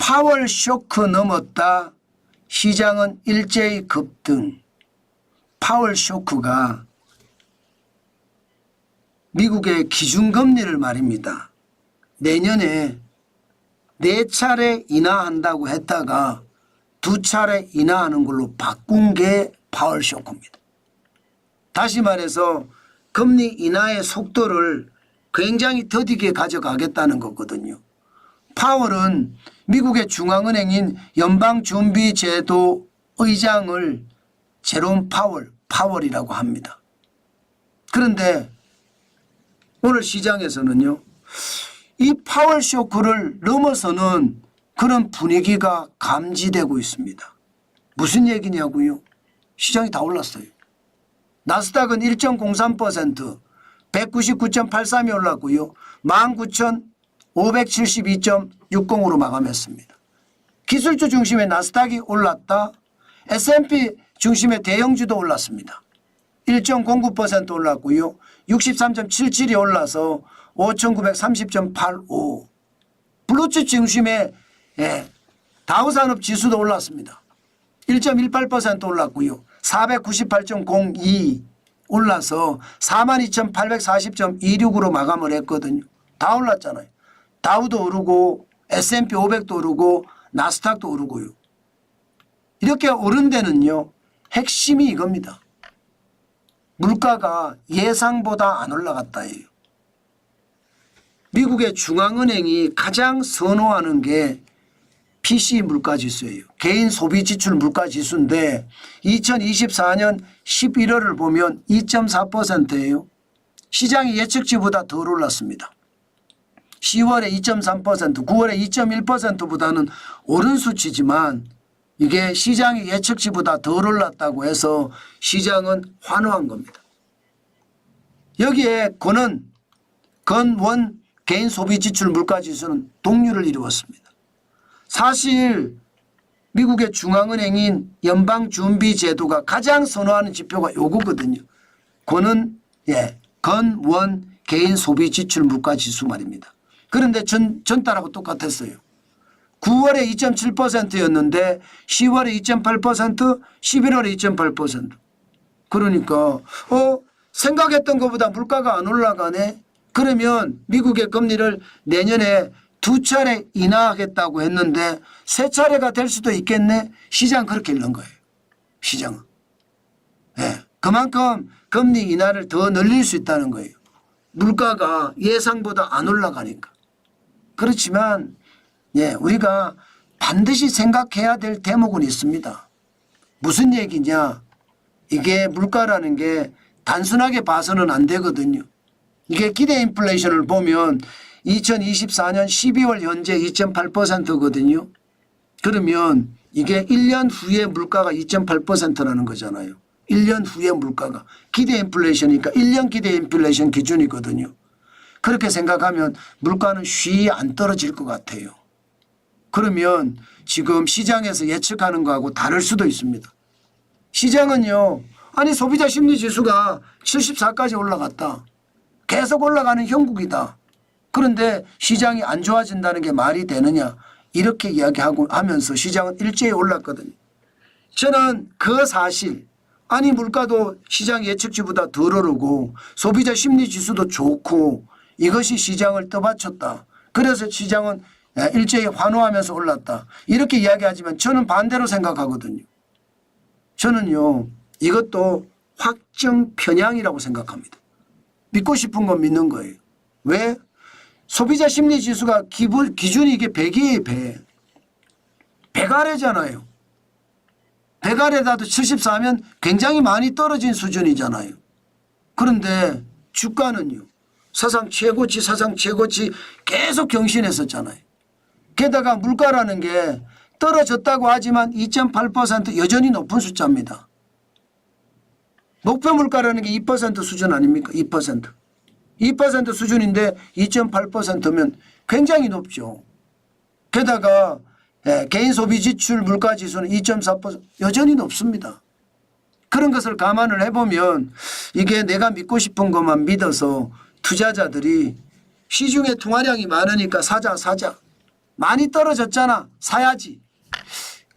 파월 쇼크 넘었다. 시장은 일제히 급등. 파월 쇼크가 미국의 기준금리를 말입니다. 내년에 4차례 인하한다고 했다가 2차례 인하하는 걸로 바꾼 게 파월 쇼크입니다. 다시 말해서 금리 인하의 속도를 굉장히 더디게 가져가겠다는 거거든요. 파월은 미국의 중앙은행인 연방준비제도 의장을 제롬 파월이라고 합니다. 그런데 오늘 시장에서는요, 이 파월 쇼크를 넘어서는 그런 분위기가 감지되고 있습니다. 무슨 얘기냐고요? 시장이 다 올랐어요. 나스닥은 1.03%, 199.83이 올랐고요. 19,572.60으로 마감했습니다. 기술주 중심의 나스닥이 올랐다. S&P 중심의 대형주도 올랐습니다. 1.09% 올랐고요. 63.77이 올라서 5,930.85. 블루칩 중심의 다우산업 지수도 올랐습니다. 1.18% 올랐고요. 498.02 올라서 42,840.26으로 마감을 했거든요. 다 올랐잖아요. 다우도 오르고 S&P 500도 오르고 나스닥도 오르고요. 이렇게 오른 데는요, 핵심이 이겁니다. 물가가 예상보다 안 올라갔다예요. 미국의 중앙은행이 가장 선호하는 게 PCE 물가지수예요. 개인 소비지출 물가지수인데 2024년 11월을 보면 2.4%예요. 시장의 예측치보다 덜 올랐습니다. 10월에 2.3%, 9월에 2.1%보다는 오른 수치지만 이게 시장의 예측치보다 덜 올랐다고 해서 시장은 환호한 겁니다. 여기에 건원 개인 소비지출 물가지수는 동률을 이루었습니다. 사실 미국의 중앙은행인 연방준비제도가 가장 선호하는 지표가 요거거든요. 건원 개인 소비지출 물가지수 말입니다. 그런데 전달하고 똑같았어요. 9월에 2.7%였는데 10월에 2.8%, 11월에 2.8%. 그러니까 생각했던 것보다 물가가 안 올라가네. 그러면 미국의 금리를 내년에 2차례 인하하겠다고 했는데 3차례가 될 수도 있겠네. 시장 그렇게 읽는 거예요. 시장은. 그만큼 금리 인하를 더 늘릴 수 있다는 거예요. 물가가 예상보다 안 올라가니까. 그렇지만 우리가 반드시 생각해야 될 대목은 있습니다. 무슨 얘기냐. 이게 물가라는 게 단순하게 봐서는 안 되거든요. 이게 기대 인플레이션을 보면 2024년 12월 현재 2.8%거든요. 그러면 이게 1년 후에 물가가 2.8%라는 거잖아요. 1년 후에 물가가. 기대 인플레이션이니까 1년 기대 인플레이션 기준이거든요. 그렇게 생각하면 물가는 쉬이 안 떨어질 것 같아요. 그러면 지금 시장에서 예측하는 거하고 다를 수도 있습니다. 시장은요. 아니 소비자 심리지수가 74까지 올라갔다. 계속 올라가는 형국이다. 그런데 시장이 안 좋아진다는 게 말이 되느냐. 이렇게 이야기하고 하면서 시장은 일제히 올랐거든요. 저는 그 사실 아니 물가도 시장 예측치보다 덜 오르고 소비자 심리지수도 좋고 이것이 시장을 떠받쳤다. 그래서 시장은 일제히 환호하면서 올랐다. 이렇게 이야기하지만 저는 반대로 생각하거든요. 저는요. 이것도 확정 편향이라고 생각합니다. 믿고 싶은 건 믿는 거예요. 왜? 소비자 심리지수가 기준이 이게 100이에요. 100. 100 아래잖아요. 100 아래다도 74면 굉장히 많이 떨어진 수준이잖아요. 그런데 주가는요. 사상 최고치 계속 경신했었잖아요. 게다가 물가라는 게 떨어졌다고 하지만 2.8% 여전히 높은 숫자입니다. 목표 물가라는 게 2% 수준 아닙니까? 2%. 2% 수준인데 2.8%면 굉장히 높죠. 게다가 개인 소비 지출 물가 지수는 2.4% 여전히 높습니다. 그런 것을 감안을 해보면 이게 내가 믿고 싶은 것만 믿어서 투자자들이 시중에 통화량이 많으니까 사자. 많이 떨어졌잖아. 사야지.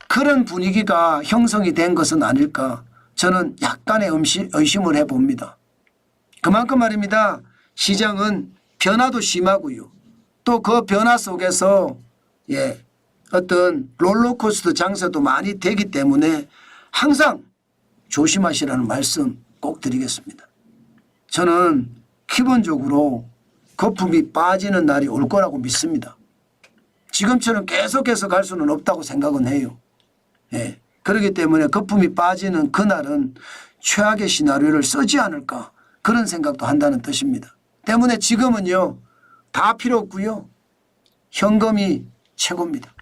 그런 분위기가 형성이 된 것은 아닐까. 저는 약간의 의심을 해봅니다. 그만큼 말입니다. 시장은 변화도 심하고요. 또 그 변화 속에서 어떤 롤러코스터 장세도 많이 되기 때문에 항상 조심하시라는 말씀 꼭 드리겠습니다. 저는 기본적으로 거품이 빠지는 날이 올 거라고 믿습니다. 지금처럼 계속해서 갈 수는 없다고 생각은 해요. 그렇기 때문에 거품이 빠지는 그날은 최악의 시나리오를 쓰지 않을까 그런 생각도 한다는 뜻입니다. 때문에 지금은요 다 필요 없고요. 현금이 최고입니다.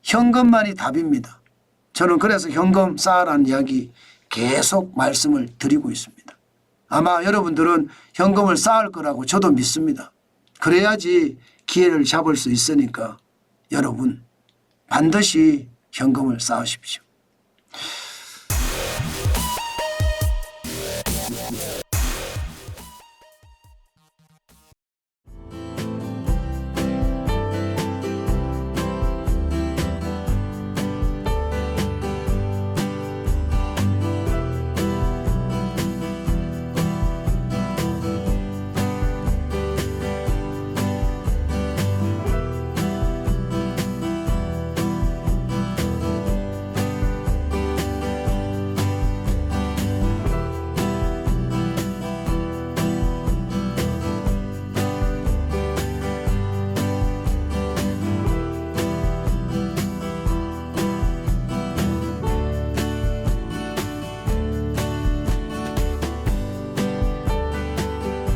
현금만이 답입니다. 저는 그래서 현금 쌓아라는 이야기 계속 말씀을 드리고 있습니다. 아마 여러분들은 현금을 쌓을 거라고 저도 믿습니다. 그래야지 기회를 잡을 수 있으니까 여러분 반드시 현금을 쌓으십시오.